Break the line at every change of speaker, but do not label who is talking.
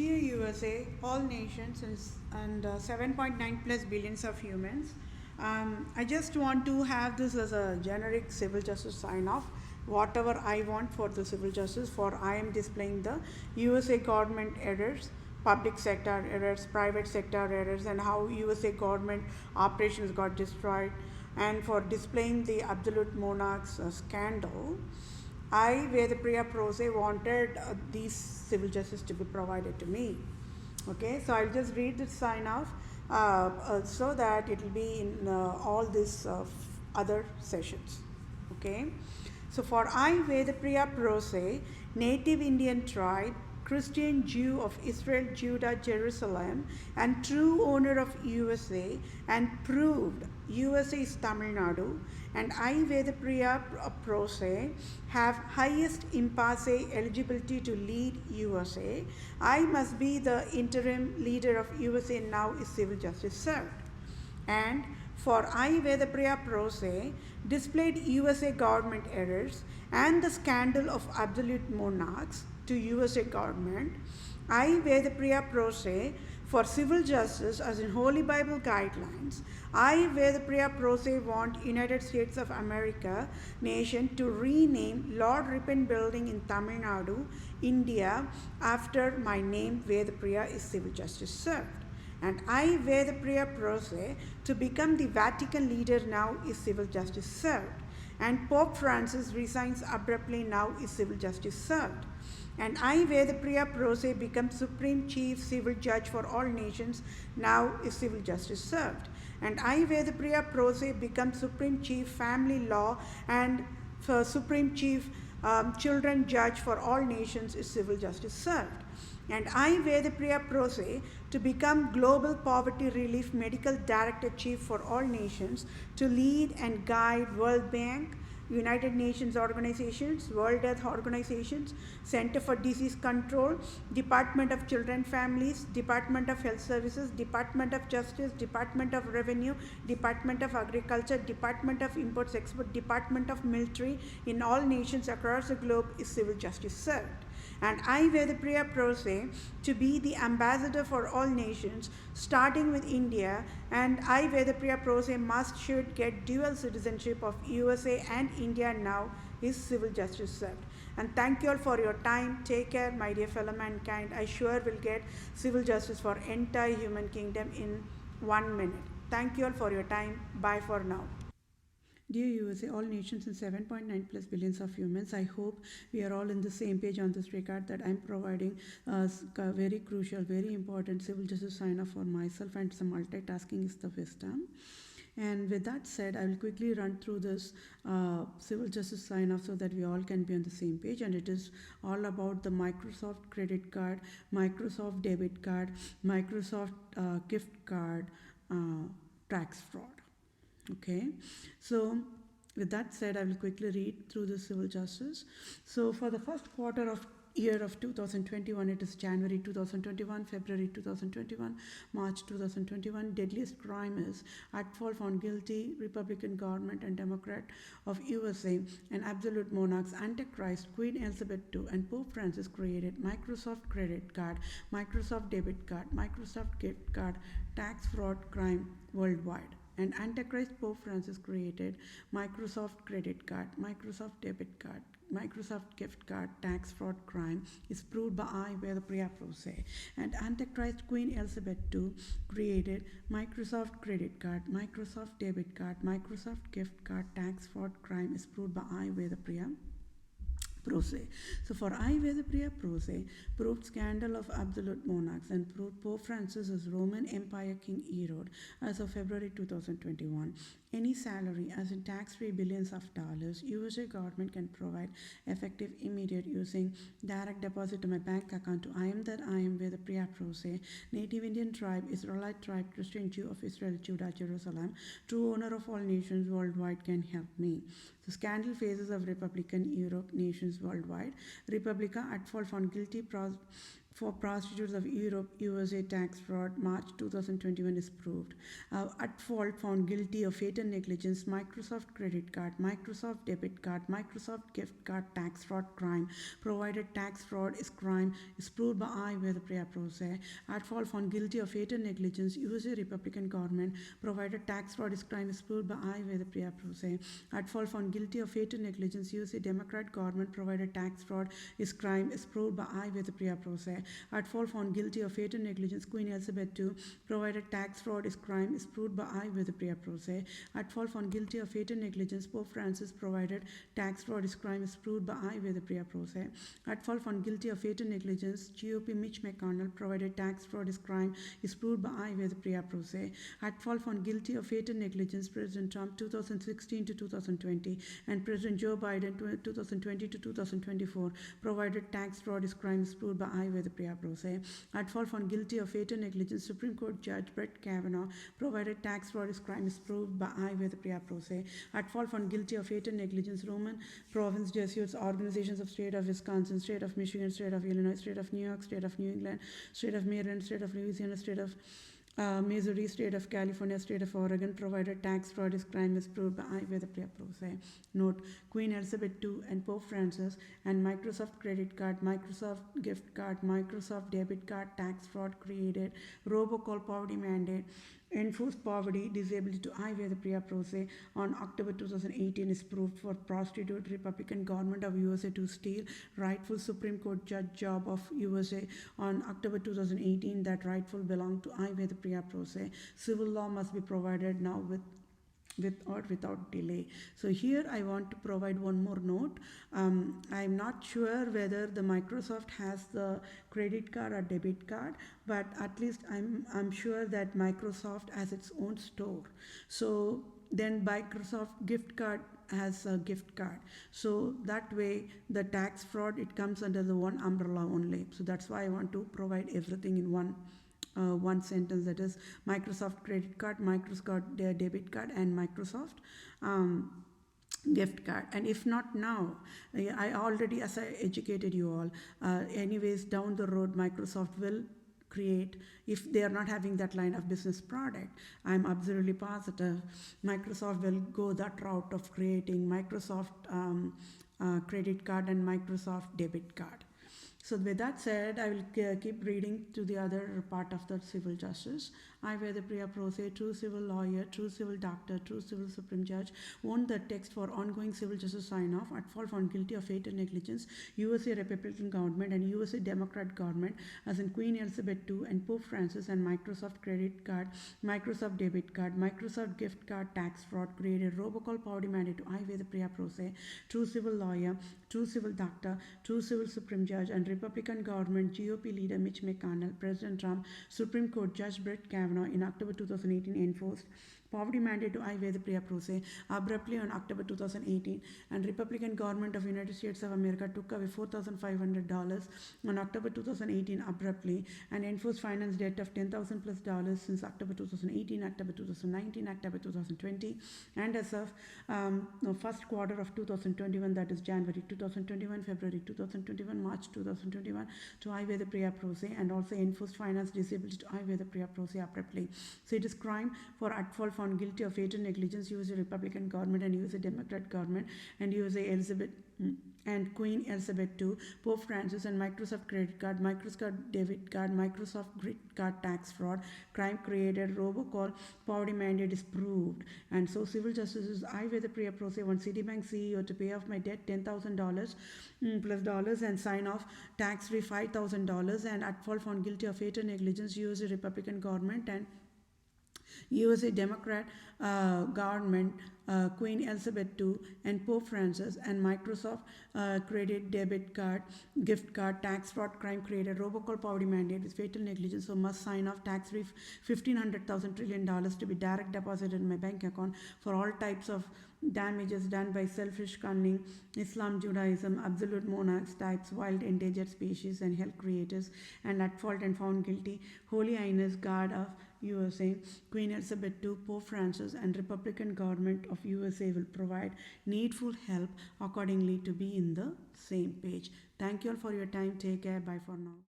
Dear USA, all nations and 7.9 plus billions of humans, I just want to have this as a generic civil justice sign off. Whatever I want for the civil justice, for I am displaying the USA government errors, public sector errors, private sector errors, and how USA government operations got destroyed, and for displaying the absolute monarchs scandal. I, Vedapriya Prose, wanted these civil justice to be provided to me. Okay, so I'll just read the sign off so that it will be in all these other sessions. Okay, so for I, Vedapriya Prose, native Indian tribe, Christian Jew of Israel, Judah, Jerusalem, and true owner of USA, and proved USA is Tamil Nadu, and I, Vedapriya Prose, have highest impasse eligibility to lead USA. I must be the interim leader of USA now is civil justice served. And for I, Vedapriya Prose, displayed USA government errors and the scandal of absolute monarchs to USA government. I, Vedapriya Prose, for civil justice as in Holy Bible guidelines. I, Vedapriya Prose, want United States of America nation to rename Lord Ripon Building in Tamil Nadu, India, after my name Vedapriya is civil justice served. And I, Vedapriya Prose, to become the Vatican leader now is civil justice served. And Pope Francis resigns abruptly now is civil justice served. And I, Vedapriya Prose, become Supreme Chief Civil Judge for all nations, now is civil justice served. And I, Vedapriya Prose, become Supreme Chief Family Law and Supreme Chief Children Judge for all nations is civil justice served. And I, Vedapriya Prose, to become Global Poverty Relief Medical Director Chief for all nations, to lead and guide World Bank, United Nations organizations, World Health Organizations, Center for Disease Control, Department of Children Families, Department of Health Services, Department of Justice, Department of Revenue, Department of Agriculture, Department of Imports Export, Department of Military in all nations across the globe is civil justice served. And I, Vedapriya Prose, to be the ambassador for all nations, starting with India, and I, Vedapriya Prose, should get dual citizenship of USA and India now is civil justice served. And thank you all for your time. Take care, my dear fellow mankind. I sure will get civil justice for entire human kingdom in 1 minute. Thank you all for your time. Bye for now. Dear USA, all nations and 7.9 plus billions of humans, I hope we are all in the same page on this regard that I'm providing a very crucial, very important civil justice sign off for myself, and some multitasking is the wisdom. And with that said, I will quickly run through this civil justice sign off so that we all can be on the same page. And it is all about the Microsoft credit card, Microsoft debit card, Microsoft gift card, tax fraud. Okay, so with that said, I will quickly read through the civil justice. So for the first quarter of year of 2021, it is January 2021, February 2021, March 2021. Deadliest crime is at fault found guilty Republican government and Democrat of USA and absolute monarchs Antichrist Queen Elizabeth II and Pope Francis created Microsoft credit card, Microsoft debit card, Microsoft gift card, tax fraud crime worldwide. And Antichrist Pope Francis created Microsoft credit card, Microsoft debit card, Microsoft gift card, tax fraud crime is proved by I, Vedapriya Prose. And Antichrist Queen Elizabeth II created Microsoft credit card, Microsoft debit card, Microsoft gift card, tax fraud crime is proved by I, Vedapriya Prose. So for I, Vedapriya Prose, proved scandal of absolute monarchs and proved Pope Francis as Roman Empire King Herod as of February 2021. Any salary, as in tax-free billions of dollars, USA government can provide effective, immediate using direct deposit to my bank account to I am that I am Vedapriya Prose, Native Indian tribe, Israelite tribe, Christian Jew of Israel, Judah, Jerusalem, true owner of all nations worldwide can help me. The scandal phases of Republican Europe nations worldwide. Republica at fault found guilty for prostitutes of Europe, USA tax fraud, March 2021 is proved. At fault found guilty of fatal negligence, Microsoft credit card, Microsoft debit card, Microsoft gift card tax fraud crime, provided tax fraud is crime, is proved by I where the prior process. At fault found guilty of fatal negligence, USA Republican government, provided tax fraud is crime, is proved by I where the prior process. At fault found guilty of fatal negligence, USA Democrat government, provided tax fraud is crime, is proved by I with the prior process. At fault found guilty of fatal negligence, Queen Elizabeth II, provided tax fraud is crime, is proved by I with the prior process. At fault found guilty of fatal negligence, Pope Francis, provided tax fraud is crime, is proved by I with the prior process. At fault found guilty of fatal negligence, GOP Mitch McConnell, provided tax fraud is crime, is proved by I with the prior process. At fault found guilty of fatal negligence, President Trump 2016 to 2020 and President Joe Biden 2020 to 2024, provided tax fraud is crime, is proved by I where the prior process. At fault found guilty of fatal negligence, Supreme Court Judge Brett Kavanaugh, provided tax fraud is crime, is proved by I where the prior process. At fault found guilty of fatal negligence, Roman Province Jesuits, Organizations of State of Wisconsin, State of Michigan, State of Illinois, State of New York, State of New England, State of Maryland, State of Louisiana, State of Missouri, State of California, State of Oregon, provided tax fraud is crime, is proved by I with the prior process. Note, Queen Elizabeth II and Pope Francis and Microsoft credit card, Microsoft gift card, Microsoft debit card tax fraud created, robocall poverty mandate, enforced poverty, disability to I where the prior process on October 2018 is proved for prostitute Republican government of USA to steal rightful Supreme Court judge job of USA on October 2018 that rightful belonged to I where the prior process. Civil law must be provided now with or without delay. So here I want to provide one more note. I'm not sure whether the Microsoft has the credit card or debit card, but at least I'm sure that Microsoft has its own store. So then Microsoft gift card has a gift card. So that way the tax fraud, it comes under the one umbrella only. So that's why I want to provide everything in one sentence, that is Microsoft credit card, Microsoft debit card, and Microsoft gift card. And if not now, I already, as I educated you all, anyways down the road Microsoft will create, if they are not having that line of business product, I'm absolutely positive Microsoft will go that route of creating Microsoft credit card and Microsoft debit card. So with that said, I will keep reading to the other part of the civil justice. I where the prior process, true civil lawyer, true civil doctor, true civil supreme judge, owned the text for ongoing civil justice sign-off, at fault found guilty of fatal negligence, USA Republican government and USA Democrat government, as in Queen Elizabeth II and Pope Francis, and Microsoft credit card, Microsoft debit card, Microsoft gift card tax fraud, created robocall poverty mandate to I where the prior process, true civil lawyer, true civil doctor, true civil supreme judge, and Republican government, GOP leader Mitch McConnell, President Trump, Supreme Court Judge Brett Kavanaugh in October 2018 enforced poverty mandate to I where the prior process abruptly on October 2018, and Republican government of United States of America took away $4,500 on October 2018 abruptly and enforced finance debt of $10,000 plus since October 2018, October 2019, October 2020, and as of first quarter of 2021, that is January 2021, February 2021, March 2021 to I where the prior process, and also enforced finance disability to I where the prior process abruptly. So it is crime for at fault found guilty of fatal negligence, USA Republican government and USA Democrat government, and USA Elizabeth and Queen Elizabeth II, Pope Francis, and Microsoft credit card, Microsoft debit card, Microsoft gift card tax fraud, crime created, robocall, poverty mandate is proved. And so civil justice is I where the prior process want Citibank CEO to pay off my debt $10,000 plus dollars and sign off tax free $5,000, and at fault found guilty of fatal negligence, USA Republican government and USA Democrat government, Queen Elizabeth II and Pope Francis, and Microsoft credit, debit card, gift card, tax fraud, crime created, robocall poverty mandate with fatal negligence, so must sign off tax-free $1,500 trillion to be direct deposited in my bank account for all types of damages done by selfish cunning, Islam, Judaism, absolute monarchs, types, wild endangered species, and health creators, and at fault and found guilty, Holy Highness God of USA, Queen Elizabeth II, Pope Francis, and Republican government of USA will provide needful help accordingly to be in the same page. Thank you all for your time. Take care. Bye for now.